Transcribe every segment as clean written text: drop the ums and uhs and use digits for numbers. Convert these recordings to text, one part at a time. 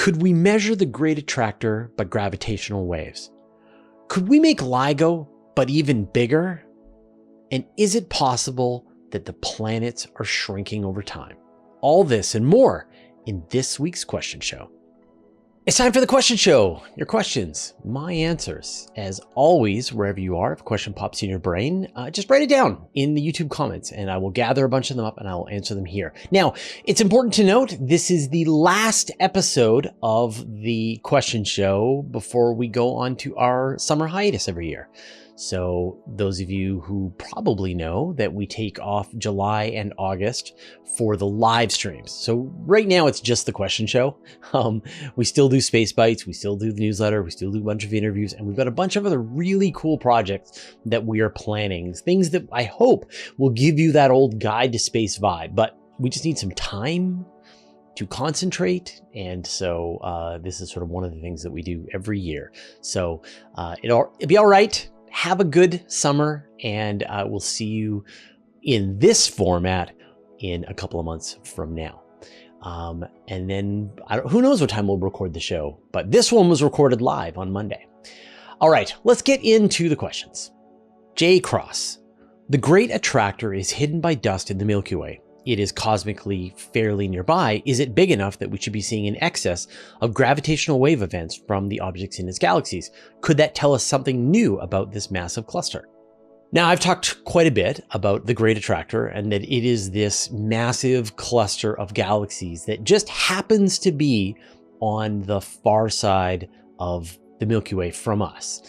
Could we measure the Great Attractor by gravitational waves? Could we make LIGO, but even bigger? And is it possible that the planets are shrinking over time? All this and more in this week's question show. It's time for the question show. Your questions, my answers. As always, wherever you are, if a question pops in your brain, just write it down in the YouTube comments and I will gather a bunch of them up and I will answer them here. Now, it's important to note, this is the last episode of the question show before we go on to our summer hiatus every year. So those of you who probably know that we take off July and August for the live streams. So right now it's just the question show. We still do Space Bites, we still do the newsletter, we still do a bunch of interviews, and we've got a bunch of other really cool projects that we are planning. Things that I hope will give you that old guide to space vibe, but we just need some time to concentrate. And so this is sort of one of the things that we do every year. So it'll be all right. Have a good summer, and we'll see you in this format in a couple of months from now. And then who knows what time we'll record the show, but this one was recorded live on Monday. All right, let's get into the questions. J. Cross, the Great Attractor is hidden by dust in the Milky Way. It is cosmically fairly nearby. Is it big enough that we should be seeing an excess of gravitational wave events from the objects in its galaxies? Could that tell us something new about this massive cluster? Now, I've talked quite a bit about the Great Attractor and that it is this massive cluster of galaxies that just happens to be on the far side of the Milky Way from us.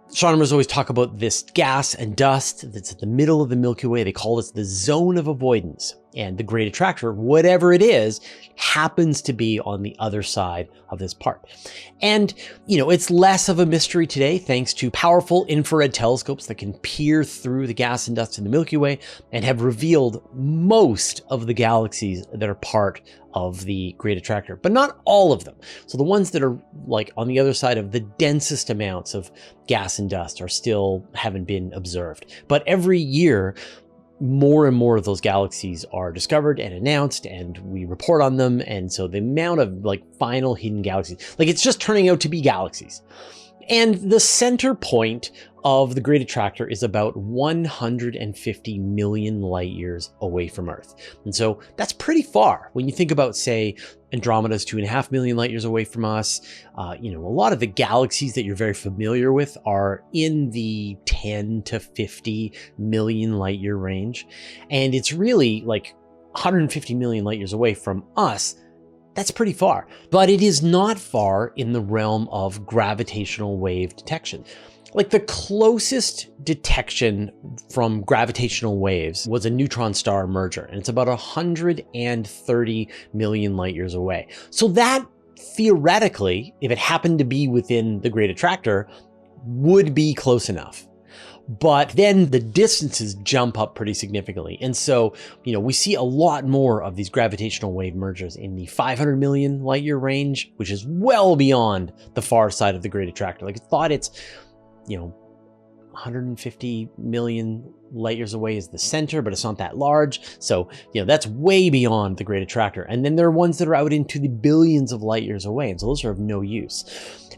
Astronomers always talk about this gas and dust that's at the middle of the Milky Way. They call this the zone of avoidance. And the Great Attractor, whatever it is, happens to be on the other side of this part. And, it's less of a mystery today thanks to powerful infrared telescopes that can peer through the gas and dust in the Milky Way and have revealed most of the galaxies that are part of the Great Attractor, but not all of them. So the ones that are like on the other side of the densest amounts of gas and dust haven't been observed. But every year, more and more of those galaxies are discovered and announced, and we report on them. And so the amount of final hidden galaxies, it's just turning out to be galaxies. And the center point of the Great Attractor is about 150 million light years away from Earth. And so that's pretty far. When you think about, say, Andromeda's 2.5 million light years away from us, a lot of the galaxies that you're very familiar with are in the 10 to 50 million light year range. And it's really 150 million light years away from us. That's pretty far, but it is not far in the realm of gravitational wave detection. The closest detection from gravitational waves was a neutron star merger, and it's about 130 million light years away. So that theoretically, if it happened to be within the Great Attractor, would be close enough. But then the distances jump up pretty significantly. And so, we see a lot more of these gravitational wave mergers in the 500 million light year range, which is well beyond the far side of the Great Attractor. I thought it's, 150 million light years away is the center, but it's not that large. So, that's way beyond the Great Attractor. And then there are ones that are out into the billions of light years away. And so those are of no use.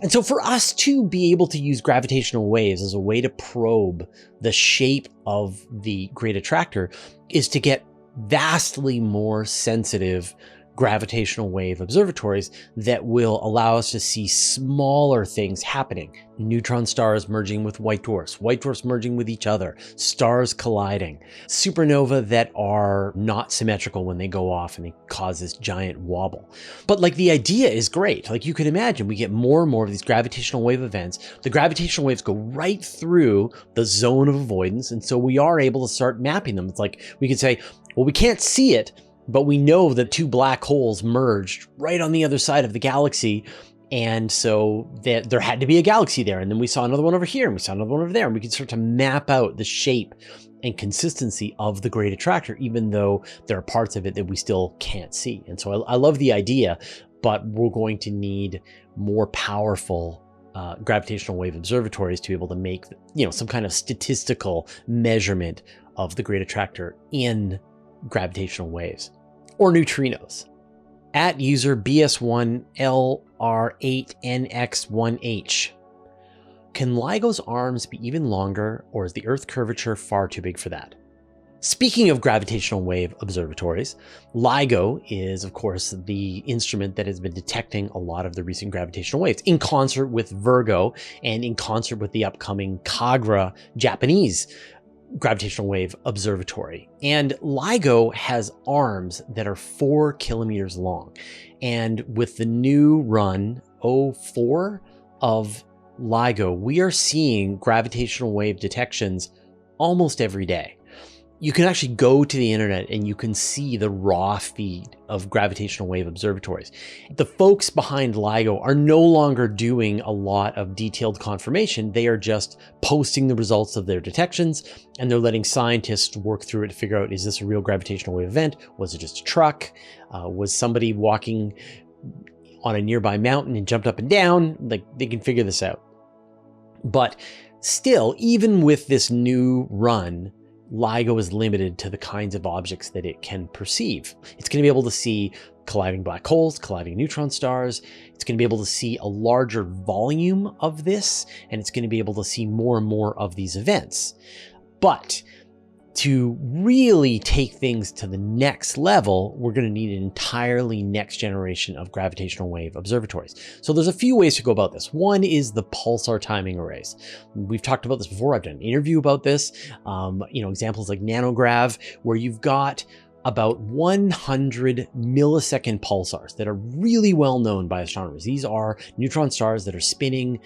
And so for us to be able to use gravitational waves as a way to probe the shape of the Great Attractor is to get vastly more sensitive gravitational wave observatories that will allow us to see smaller things happening. Neutron stars merging with white dwarfs merging with each other, stars colliding, supernova that are not symmetrical when they go off and they cause this giant wobble. But the idea is great. You can imagine we get more and more of these gravitational wave events. The gravitational waves go right through the zone of avoidance. And so we are able to start mapping them. It's we could say, well, we can't see it, but we know that two black holes merged right on the other side of the galaxy. And so there had to be a galaxy there. And then we saw another one over here and we saw another one over there. And we could start to map out the shape and consistency of the Great Attractor, even though there are parts of it that we still can't see. And so I love the idea, but we're going to need more powerful gravitational wave observatories to be able to make, some kind of statistical measurement of the Great Attractor in gravitational waves or neutrinos. At user BS1LR8NX1H. Can LIGO's arms be even longer, or is the Earth curvature far too big for that? Speaking of gravitational wave observatories, LIGO is, of course, the instrument that has been detecting a lot of the recent gravitational waves in concert with Virgo and in concert with the upcoming Kagra Japanese gravitational wave observatory. And LIGO has arms that are 4 kilometers long. And with the new run 04 of LIGO, we are seeing gravitational wave detections almost every day. You can actually go to the internet and you can see the raw feed of gravitational wave observatories. The folks behind LIGO are no longer doing a lot of detailed confirmation. They are just posting the results of their detections, and they're letting scientists work through it to figure out, is this a real gravitational wave event? Was it just a truck? Was somebody walking on a nearby mountain and jumped up and down? Like, they can figure this out. But still, even with this new run, LIGO is limited to the kinds of objects that it can perceive. It's going to be able to see colliding black holes, colliding neutron stars. It's going to be able to see a larger volume of this, and it's going to be able to see more and more of these events. But to really take things to the next level, we're going to need an entirely next generation of gravitational wave observatories. So there's a few ways to go about this. One is the pulsar timing arrays. We've talked about this before. I've done an interview about this. Examples like nanograv, where you've got about 100 millisecond pulsars that are really well known by astronomers. These are neutron stars that are spinning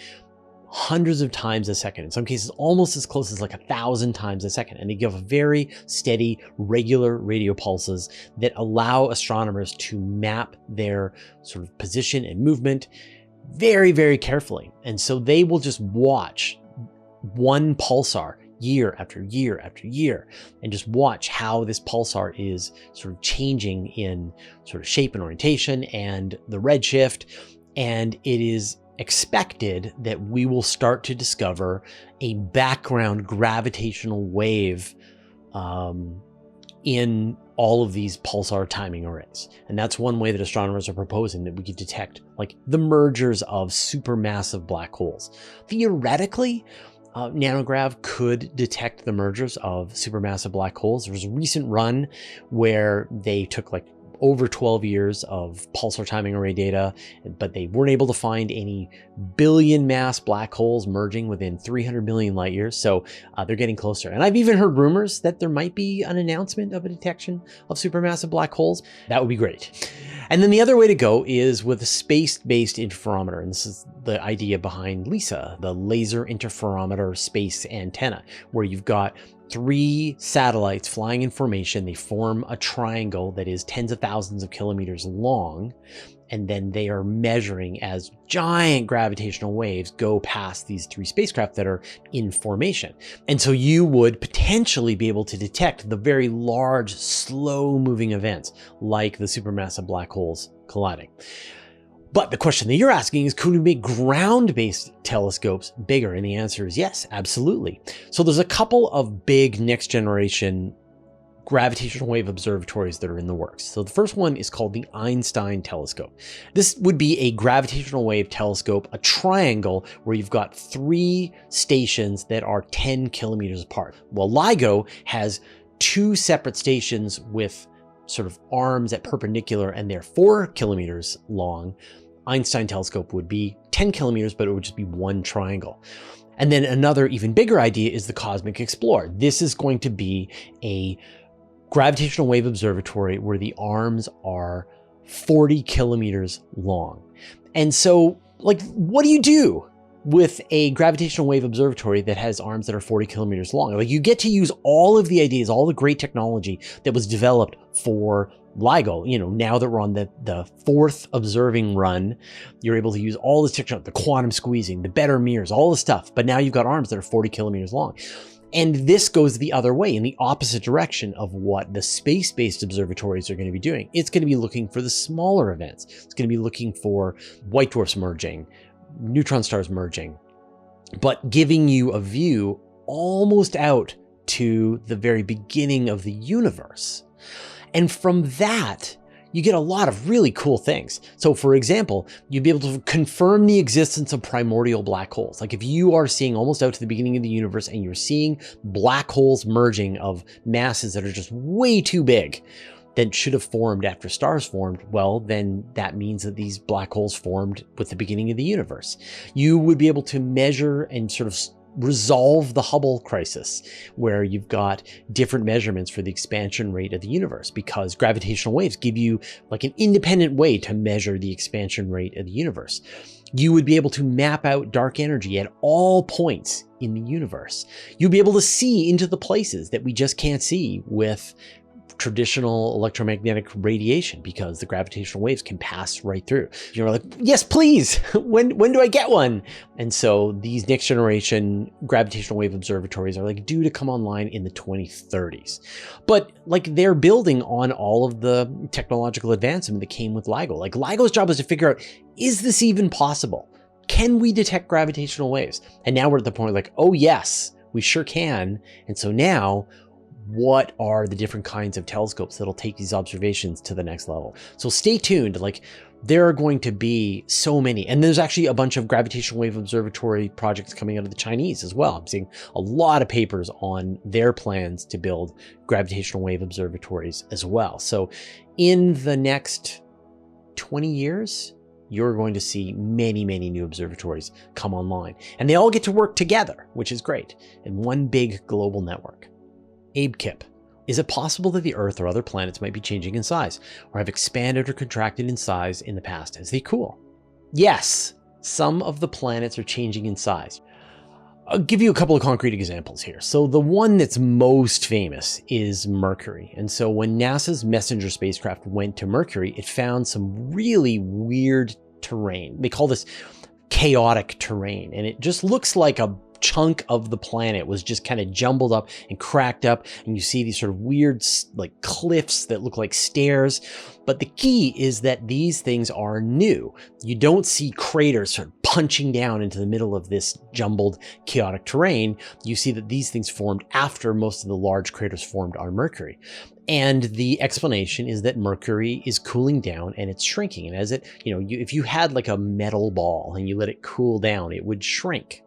hundreds of times a second, in some cases almost as close as like 1,000 times a second, and they give very steady, regular radio pulses that allow astronomers to map their sort of position and movement very, very carefully. And so they will just watch one pulsar year after year after year and just watch how this pulsar is sort of changing in sort of shape and orientation and the redshift. And it is expected that we will start to discover a background gravitational wave in all of these pulsar timing arrays. And that's one way that astronomers are proposing that we could detect like the mergers of supermassive black holes. Theoretically, nanograv could detect the mergers of supermassive black holes. There was a recent run where they took like over 12 years of pulsar timing array data, but they weren't able to find any billion mass black holes merging within 300 million light years. So they're getting closer. And I've even heard rumors that there might be an announcement of a detection of supermassive black holes. That would be great. And then the other way to go is with a space-based interferometer. And this is the idea behind LISA, the Laser Interferometer Space Antenna, where you've got 3 satellites flying in formation. They form a triangle that is tens of thousands of kilometers long, and then they are measuring as giant gravitational waves go past these 3 spacecraft that are in formation. And so you would potentially be able to detect the very large, slow-moving events like the supermassive black holes colliding. But the question that you're asking is, could we make ground-based telescopes bigger? And the answer is yes, absolutely. So there's a couple of big next-generation gravitational wave observatories that are in the works. So the first one is called the Einstein telescope. This would be a gravitational wave telescope, a triangle where you've got 3 stations that are 10 kilometers apart. Well, LIGO has 2 separate stations with sort of arms at perpendicular, and they're 4 kilometers long. Einstein telescope would be 10 kilometers, but it would just be one triangle. And then another even bigger idea is the Cosmic Explorer. This is going to be a gravitational wave observatory where the arms are 40 kilometers long. And so, like, what do you do with a gravitational wave observatory that has arms that are 40 kilometers long? Like, you get to use all of the ideas, all the great technology that was developed for LIGO. You know, now that we're on the 4th observing run, you're able to use all this technology, the quantum squeezing, the better mirrors, all the stuff. But now you've got arms that are 40 kilometers long. And this goes the other way, in the opposite direction of what the space-based observatories are going to be doing. It's going to be looking for the smaller events. It's going to be looking for white dwarfs merging, neutron stars merging, but giving you a view almost out to the very beginning of the universe. And from that, you get a lot of really cool things. So for example, you'd be able to confirm the existence of primordial black holes. Like if you are seeing almost out to the beginning of the universe and you're seeing black holes merging of masses that are just way too big, that should have formed after stars formed, well, then that means that these black holes formed with the beginning of the universe. You would be able to measure and sort of resolve the Hubble crisis, where you've got different measurements for the expansion rate of the universe, because gravitational waves give you like an independent way to measure the expansion rate of the universe. You would be able to map out dark energy at all points in the universe. You'll be able to see into the places that we just can't see with traditional electromagnetic radiation, because the gravitational waves can pass right through. You're like, yes, please. When do I get one? And so these next generation gravitational wave observatories are like due to come online in the 2030s. But like they're building on all of the technological advancement that came with LIGO. Like LIGO's job is to figure out, is this even possible? Can we detect gravitational waves? And now we're at the point like, oh yes, we sure can. And so now, what are the different kinds of telescopes that'll take these observations to the next level? So stay tuned. Like there are going to be so many, and there's actually a bunch of gravitational wave observatory projects coming out of the Chinese as well. I'm seeing a lot of papers on their plans to build gravitational wave observatories as well. So in the next 20 years, you're going to see many, many new observatories come online, and they all get to work together, which is great, in one big global network. Abe Kip, is it possible that the Earth or other planets might be changing in size, or have expanded or contracted in size in the past as they cool? Yes, some of the planets are changing in size. I'll give you a couple of concrete examples here. So the one that's most famous is Mercury. And so when NASA's Messenger spacecraft went to Mercury, it found some really weird terrain. They call this chaotic terrain, and it just looks like a chunk of the planet was just kind of jumbled up and cracked up, and you see these sort of weird like cliffs that look like stairs. But the key is that these things are new. You don't see craters sort of punching down into the middle of this jumbled chaotic terrain. You see that these things formed after most of the large craters formed on Mercury. And the explanation is that Mercury is cooling down and it's shrinking. And as it, if you had like a metal ball and you let it cool down, it would shrink.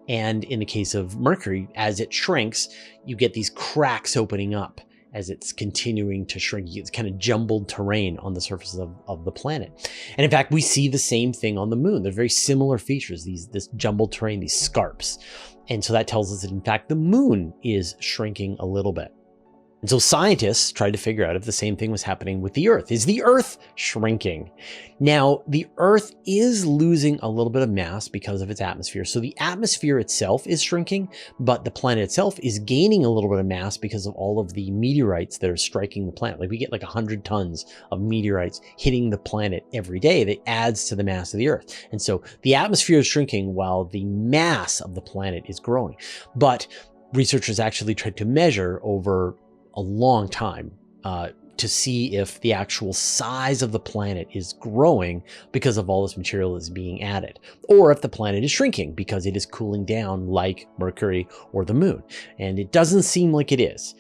And in the case of Mercury, as it shrinks, you get these cracks opening up as it's continuing to shrink. It's kind of jumbled terrain on the surface of the planet. And in fact, we see the same thing on the moon. They're very similar features, this jumbled terrain, these scarps. And so that tells us that in fact, the moon is shrinking a little bit. And so scientists tried to figure out if the same thing was happening with the Earth. Is the Earth shrinking? Now, the Earth is losing a little bit of mass because of its atmosphere. So the atmosphere itself is shrinking, but the planet itself is gaining a little bit of mass because of all of the meteorites that are striking the planet. Like we get like 100 tons of meteorites hitting the planet every day that adds to the mass of the Earth. And so the atmosphere is shrinking while the mass of the planet is growing. But researchers actually tried to measure over a long time to see if the actual size of the planet is growing because of all this material that's being added, or if the planet is shrinking because it is cooling down like Mercury or the moon. And it doesn't seem like it is.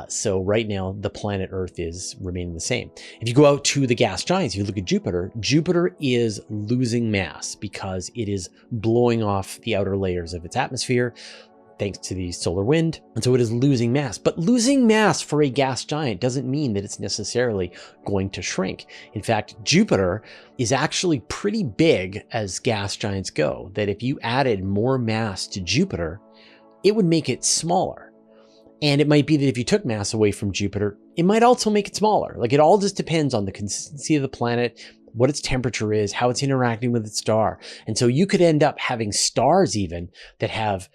So right now, the planet Earth is remaining the same. If you go out to the gas giants, you look at Jupiter, Jupiter is losing mass because it is blowing off the outer layers of its atmosphere, thanks to the solar wind. And so it is losing mass. But losing mass for a gas giant doesn't mean that it's necessarily going to shrink. In fact, Jupiter is actually pretty big as gas giants go, that if you added more mass to Jupiter, it would make it smaller. And it might be that if you took mass away from Jupiter, it might also make it smaller. Like it all just depends on the consistency of the planet, what its temperature is, how it's interacting with its star. And so you could end up having stars even that have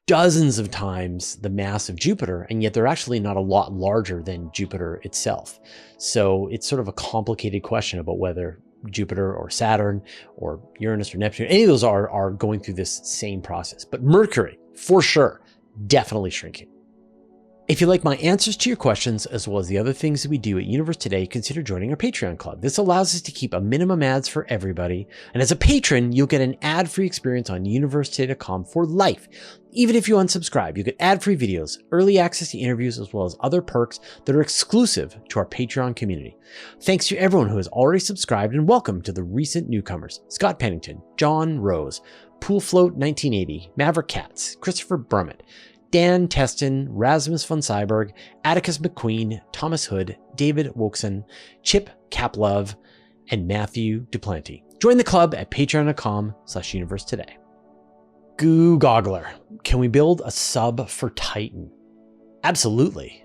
dozens of times the mass of Jupiter, and yet they're actually not a lot larger than Jupiter itself. So it's sort of a complicated question about whether Jupiter or Saturn or Uranus or Neptune, any of those are going through this same process. But Mercury, for sure, definitely shrinking. If you like my answers to your questions, as well as the other things that we do at Universe Today, consider joining our Patreon club. This allows us to keep a minimum ads for everybody. And as a patron, you'll get an ad-free experience on universetoday.com for life. Even if you unsubscribe, you get ad-free videos, early access to interviews, as well as other perks that are exclusive to our Patreon community. Thanks to everyone who has already subscribed, and welcome to the recent newcomers: Scott Pennington, John Rose, Poolfloat 1980, Maverick Katz, Christopher Brummett, Dan Teston, Rasmus von Syberg, Atticus McQueen, Thomas Hood, David Wokson, Chip Kaplove, and Matthew Duplanty. Join the club at patreon.com/universetoday. Goo Goggler, can we build a sub for Titan? Absolutely.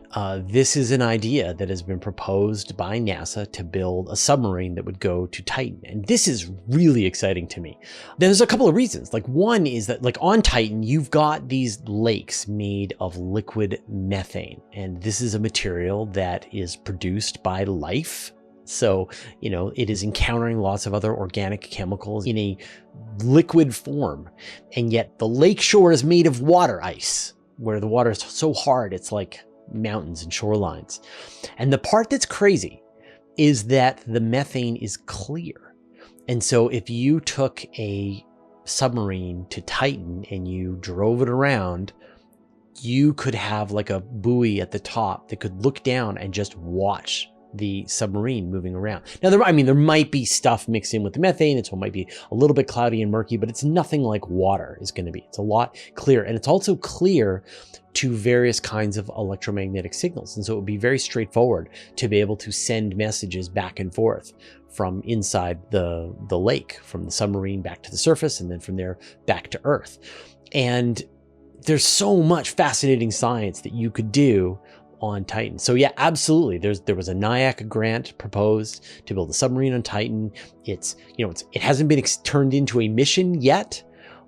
This is an idea that has been proposed by NASA to build a submarine that would go to Titan. And this is really exciting to me. There's a couple of reasons. Like, one is that, like, on Titan, you've got these lakes made of liquid methane. And this is a material that is produced by life. So, you know, it is encountering lots of other organic chemicals in a liquid form. And yet the lake shore is made of water ice, where the water is so hard, it's like mountains and shorelines. And the part that's crazy is that the methane is clear. And so if you took a submarine to Titan and you drove it around, you could have like a buoy at the top that could look down and just watch the submarine moving around. Now, there might be stuff mixed in with the methane, so it might be a little bit cloudy and murky, but it's nothing like water is going to be. It's a lot clearer, and it's also clear to various kinds of electromagnetic signals. And so it would be very straightforward to be able to send messages back and forth from inside the lake, from the submarine back to the surface, and then from there back to Earth. And there's so much fascinating science that you could do on Titan. So yeah, absolutely. There was a NIAC grant proposed to build a submarine on Titan. It hasn't been turned into a mission yet,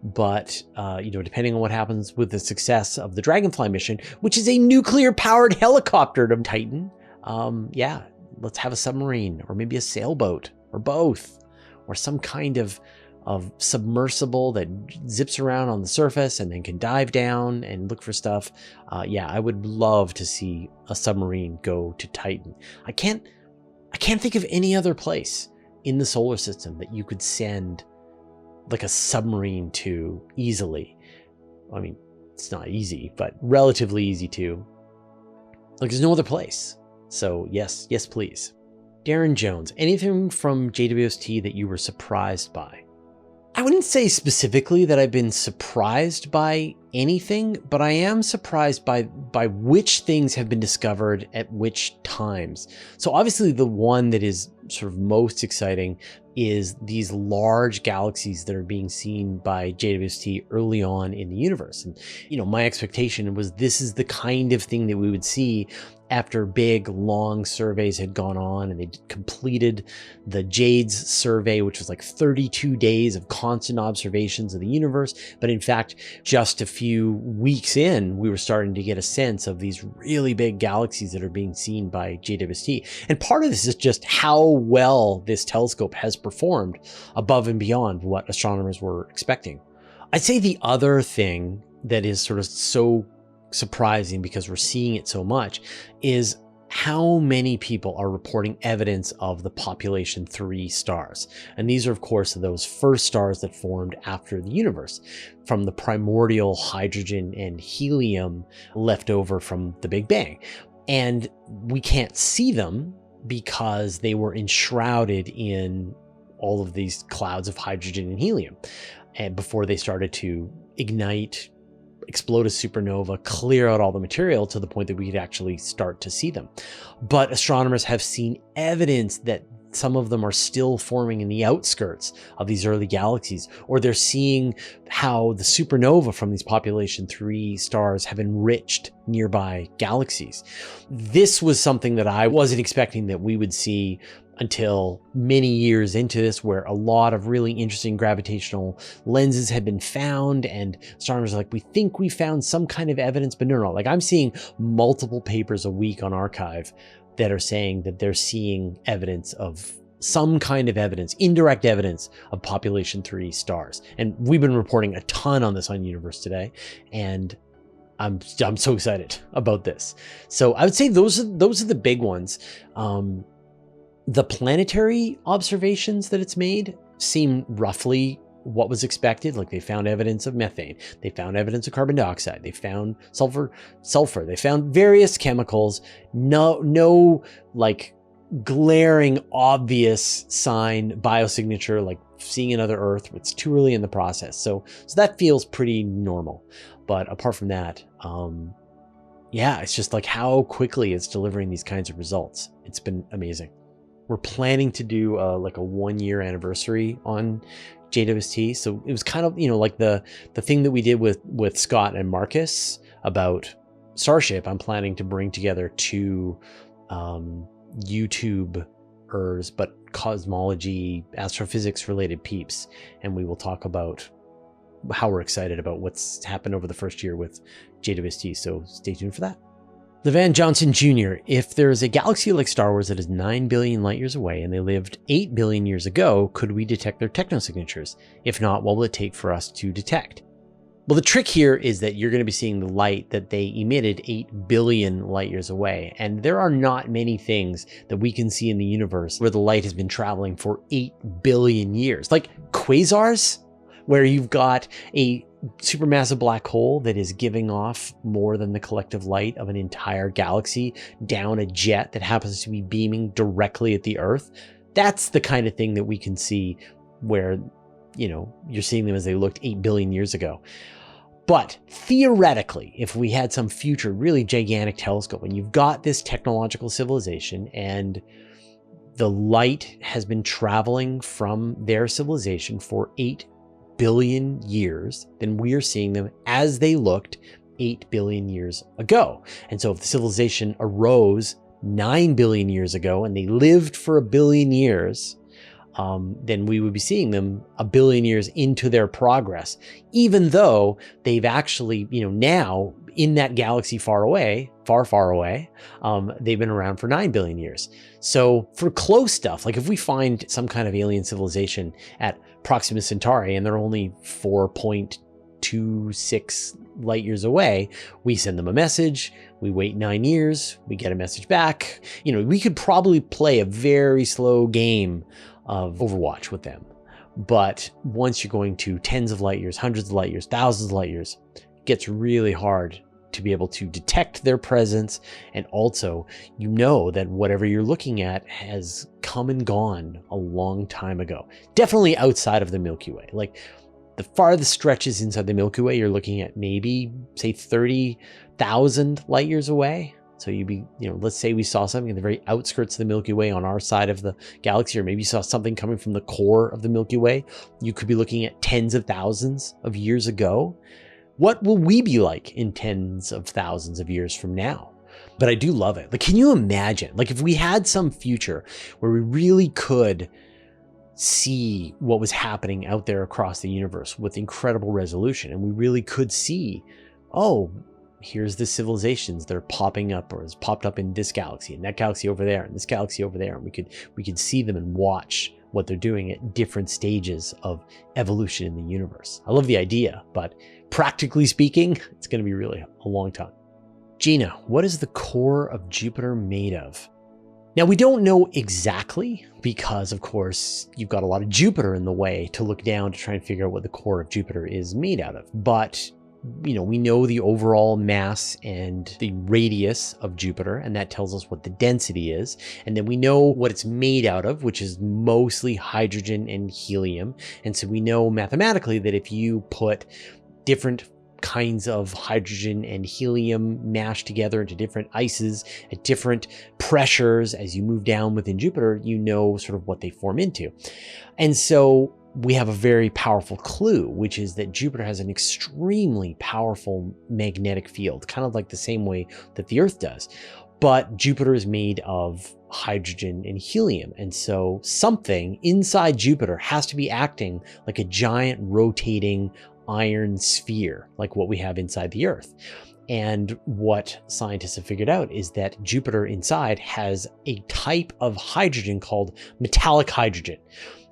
but depending on what happens with the success of the Dragonfly mission, which is a nuclear powered helicopter to Titan, let's have a submarine, or maybe a sailboat, or both, or some kind of submersible that zips around on the surface and then can dive down and look for stuff. I would love to see a submarine go to Titan. I can't think of any other place in the solar system that you could send like a submarine to easily. I mean, it's not easy, but relatively easy to. Like, there's no other place. So yes, please. Darren Jones, anything from JWST that you were surprised by? I wouldn't say specifically that I've been surprised by anything, but I am surprised by which things have been discovered at which times. So obviously the one that is sort of most exciting is these large galaxies that are being seen by JWST early on in the universe. And, my expectation was this is the kind of thing that we would see after big, long surveys had gone on, and they completed the JADES survey, which was like 32 days of constant observations of the universe. But in fact, just a few weeks in, we were starting to get a sense of these really big galaxies that are being seen by JWST. And part of this is just how well this telescope has performed above and beyond what astronomers were expecting. I'd say the other thing that is sort of so surprising, because we're seeing it so much, is how many people are reporting evidence of the population 3 stars. And these are, of course, those first stars that formed after the universe, from the primordial hydrogen and helium left over from the Big Bang. And we can't see them because they were enshrouded in all of these clouds of hydrogen and helium, and before they started to ignite, explode a supernova, clear out all the material to the point that we could actually start to see them. But astronomers have seen evidence that some of them are still forming in the outskirts of these early galaxies, or they're seeing how the supernova from these population 3 stars have enriched nearby galaxies. This was something that I wasn't expecting that we would see until many years into this, where a lot of really interesting gravitational lenses had been found, and astronomers are like, we think we found some kind of evidence, but no. Like, I'm seeing multiple papers a week on Archive that are saying that they're seeing evidence of some kind of evidence, indirect evidence of population 3 stars. And we've been reporting a ton on this on Universe Today. And I'm so excited about this. So I would say those are the big ones. The planetary observations that it's made seem roughly what was expected. Like they found evidence of methane, they found evidence of carbon dioxide, they found sulfur, they found various chemicals. No like glaring obvious sign, biosignature, like seeing another Earth. It's too early in the process. So that feels pretty normal. But apart from that, yeah, it's just like how quickly it's delivering these kinds of results. It's been amazing. We're planning to do like a 1-year anniversary on JWST. So it was kind of, like the thing that we did with Scott and Marcus about Starship. I'm planning to bring together 2 YouTubers, but cosmology, astrophysics related peeps. And we will talk about how we're excited about what's happened over the first year with JWST. So stay tuned for that. Levan Johnson Jr., if there's a galaxy like Star Wars that is 9 billion light years away and they lived 8 billion years ago, could we detect their technosignatures? If not, what will it take for us to detect? Well, the trick here is that you're going to be seeing the light that they emitted 8 billion light years away. And there are not many things that we can see in the universe where the light has been traveling for 8 billion years. Like quasars, where you've got a supermassive black hole that is giving off more than the collective light of an entire galaxy down a jet that happens to be beaming directly at the Earth. That's the kind of thing that we can see where, you're seeing them as they looked 8 billion years ago. But theoretically, if we had some future really gigantic telescope and you've got this technological civilization and the light has been traveling from their civilization for 8 billion years, then we are seeing them as they looked 8 billion years ago. And so if the civilization arose 9 billion years ago and they lived for 1 billion years, then we would be seeing them 1 billion years into their progress, even though they've actually, now in that galaxy far away, they've been around for 9 billion years. So for close stuff, like if we find some kind of alien civilization at Proxima Centauri and they're only 4.26 light years away, we send them a message, we wait 9 years, we get a message back. We could probably play a very slow game of Overwatch with them. But once you're going to tens of light years, hundreds of light years, thousands of light years, it gets really hard to be able to detect their presence. And also, that whatever you're looking at has come and gone a long time ago. Definitely outside of the Milky Way. Like the farthest stretches inside the Milky Way, you're looking at maybe, say, 30,000 light years away. So you'd be, let's say we saw something in the very outskirts of the Milky Way on our side of the galaxy, or maybe you saw something coming from the core of the Milky Way. You could be looking at tens of thousands of years ago. What will we be like in tens of thousands of years from now? But I do love it. Like, can you imagine, like if we had some future where we really could see what was happening out there across the universe with incredible resolution, and we really could see, here's the civilizations that are popping up or has popped up in this galaxy and that galaxy over there and this galaxy over there. And we could see them and watch what they're doing at different stages of evolution in the universe. I love the idea, but practically speaking, it's going to be really a long time. Gina, what is the core of Jupiter made of? Now, we don't know exactly because, of course, you've got a lot of Jupiter in the way to look down to try and figure out what the core of Jupiter is made out of. But we know the overall mass and the radius of Jupiter, and that tells us what the density is. And then we know what it's made out of, which is mostly hydrogen and helium. And so we know mathematically that if you put different kinds of hydrogen and helium mashed together into different ices at different pressures as you move down within Jupiter, sort of what they form into. And so we have a very powerful clue, which is that Jupiter has an extremely powerful magnetic field, kind of like the same way that the Earth does. But Jupiter is made of hydrogen and helium. And so something inside Jupiter has to be acting like a giant rotating iron sphere, like what we have inside the Earth. And what scientists have figured out is that Jupiter inside has a type of hydrogen called metallic hydrogen.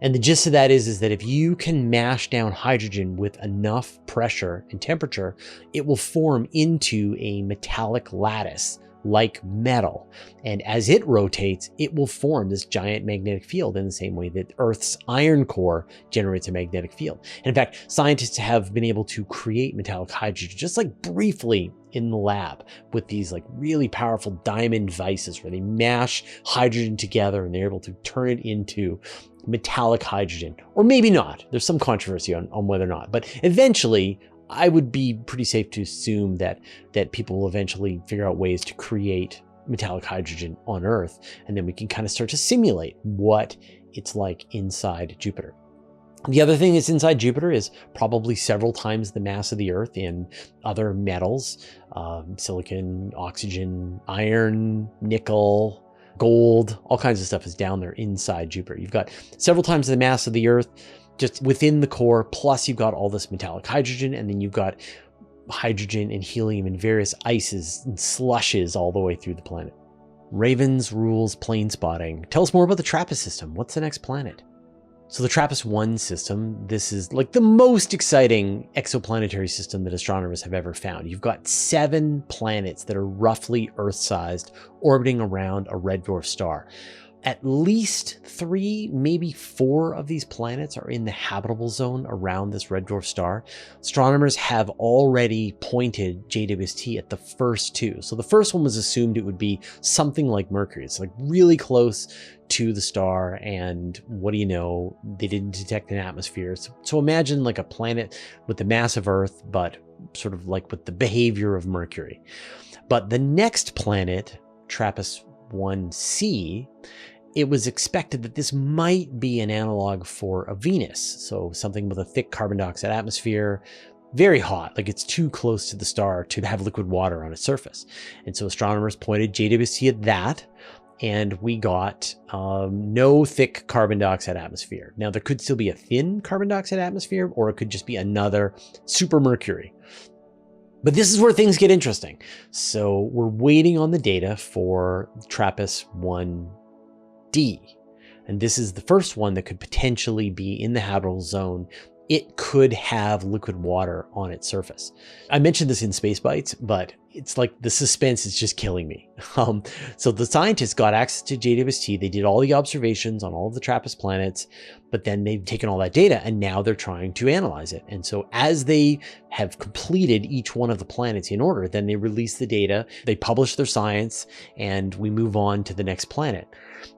And the gist of that is that if you can mash down hydrogen with enough pressure and temperature, it will form into a metallic lattice like metal. And as it rotates, it will form this giant magnetic field in the same way that Earth's iron core generates a magnetic field. And in fact, scientists have been able to create metallic hydrogen just like briefly in the lab with these like really powerful diamond vices where they mash hydrogen together and they're able to turn it into metallic hydrogen. Or maybe not. There's some controversy on whether or not. But eventually, I would be pretty safe to assume that people will eventually figure out ways to create metallic hydrogen on Earth, and then we can kind of start to simulate what it's like inside Jupiter. The other thing that's inside Jupiter is probably several times the mass of the Earth in other metals, silicon, oxygen, iron, nickel, gold, all kinds of stuff is down there inside Jupiter. You've got several times the mass of the Earth just within the core, plus you've got all this metallic hydrogen, and then you've got hydrogen and helium and various ices and slushes all the way through the planet. Ravens rules plane spotting. Tell us more about the TRAPPIST system. What's the next planet? So the TRAPPIST-1 system, this is like the most exciting exoplanetary system that astronomers have ever found. You've got 7 planets that are roughly Earth-sized, orbiting around a red dwarf star. At least 3, maybe 4 of these planets are in the habitable zone around this red dwarf star. Astronomers have already pointed JWST at the first 2. So the first one was assumed it would be something like Mercury. It's like really close to the star, and what do you know, they didn't detect an atmosphere. So imagine like a planet with the mass of Earth, but sort of like with the behavior of Mercury. But the next planet, TRAPPIST-1c, it was expected that this might be an analog for a Venus. So something with a thick carbon dioxide atmosphere, very hot, like it's too close to the star to have liquid water on its surface. And so astronomers pointed JWST at that, and we got no thick carbon dioxide atmosphere. Now there could still be a thin carbon dioxide atmosphere, or it could just be another super Mercury. But this is where things get interesting. So we're waiting on the data for TRAPPIST-1d. And this is the first one that could potentially be in the habitable zone. It could have liquid water on its surface. I mentioned this in Space Bites, but it's like the suspense is just killing me. So the scientists got access to JWST. They did all the observations on all of the TRAPPIST planets, but then they've taken all that data and now they're trying to analyze it. And so as they have completed each one of the planets in order, then they release the data, they publish their science, and we move on to the next planet.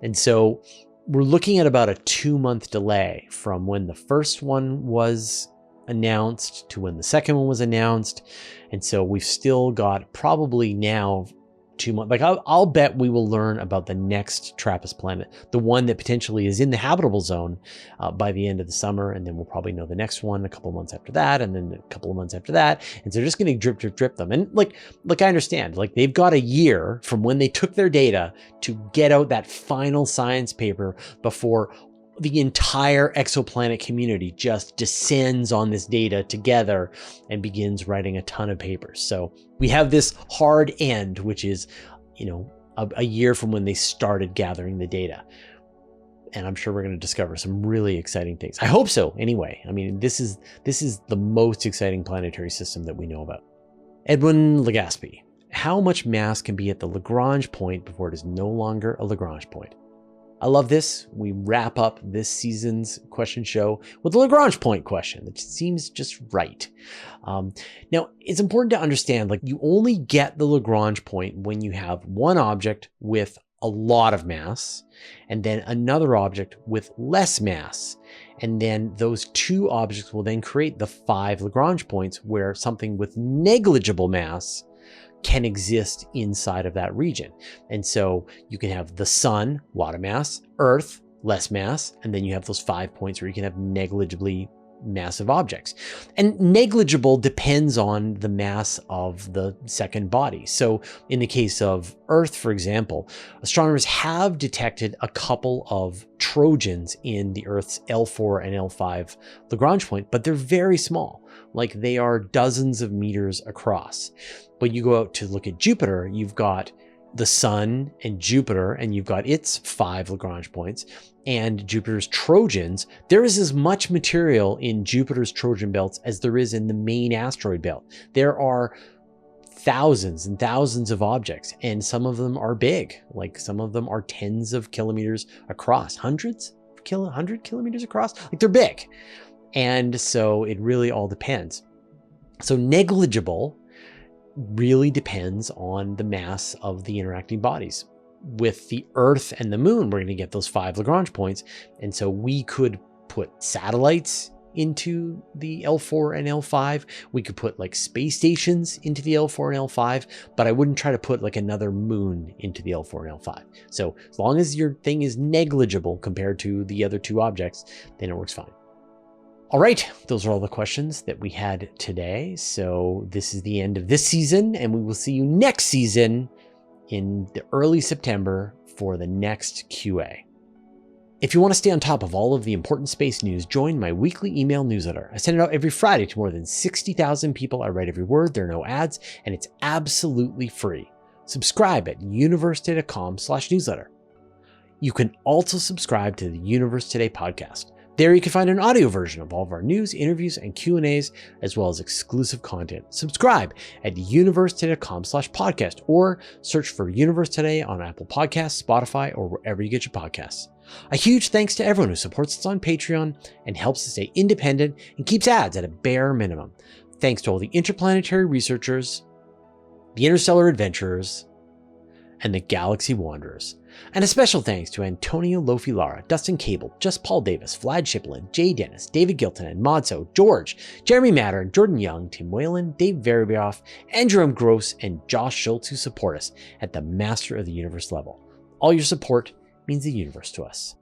And so we're looking at about a 2-month delay from when the first one was announced to when the second one was announced. And so we've still got probably now 2 months. Like I'll bet we will learn about the next TRAPPIST planet, the one that potentially is in the habitable zone by the end of the summer. And then we'll probably know the next one a couple of months after that, and then a couple of months after that. And so they're just going to drip, drip, drip them. And like I understand, like they've got a year from when they took their data to get out that final science paper before the entire exoplanet community just descends on this data together and begins writing a ton of papers. So we have this hard end, which is, you know, a year from when they started gathering the data. And I'm sure we're going to discover some really exciting things. I hope so anyway. I mean, this is the most exciting planetary system that we know about. Edwin Legaspi. How much mass can be at the Lagrange point before it is no longer a Lagrange point? I love this. We wrap up this season's question show with a Lagrange point question that seems just right. Now, it's important to understand, like, you only get the Lagrange point when you have one object with a lot of mass and then another object with less mass. And then those 2 objects will then create the 5 Lagrange points where something with negligible mass can exist inside of that region. And so you can have the sun, a lot of mass, Earth, less mass, and then you have those 5 points where you can have negligibly massive objects. And negligible depends on the mass of the second body. So in the case of Earth, for example, astronomers have detected a couple of Trojans in the Earth's L4 and L5 Lagrange point, but they're very small. Like they are dozens of meters across. When you go out to look at Jupiter, you've got the sun and Jupiter, and you've got its 5 Lagrange points, and Jupiter's Trojans, there is as much material in Jupiter's Trojan belts as there is in the main asteroid belt. There are thousands and thousands of objects, and some of them are big. Like some of them are tens of kilometers across, hundred kilometers across. Like they're big. And so it really all depends. So negligible really depends on the mass of the interacting bodies. With the Earth and the Moon, we're going to get those 5 Lagrange points. And so we could put satellites into the L4 and L5. We could put like space stations into the L4 and L5, but I wouldn't try to put like another moon into the L4 and L5. So as long as your thing is negligible compared to the other 2 objects, then it works fine. All right, those are all the questions that we had today. So this is the end of this season, and we will see you next season in the early September for the next QA. If you want to stay on top of all of the important space news, join my weekly email newsletter. I send it out every Friday to more than 60,000 people. I write every word, there are no ads, and it's absolutely free. Subscribe at universetoday.com/newsletter. You can also subscribe to the Universe Today podcast. There you can find an audio version of all of our news, interviews, and Q&As, as well as exclusive content. Subscribe at universetoday.com/podcast or search for Universe Today on Apple Podcasts, Spotify, or wherever you get your podcasts. A huge thanks to everyone who supports us on Patreon and helps us stay independent and keeps ads at a bare minimum. Thanks to all the interplanetary researchers, the interstellar adventurers, and the galaxy wanderers. And a special thanks to Antonio Lofilara, Dustin Cable, Just Paul Davis, Vlad Shiplin, Jay Dennis, David Gilton, and Modso, George, Jeremy Matter, Jordan Young, Tim Whalen, Dave Veribioff, Andrew M. Gross, and Josh Schultz who support us at the Master of the Universe level. All your support means the universe to us.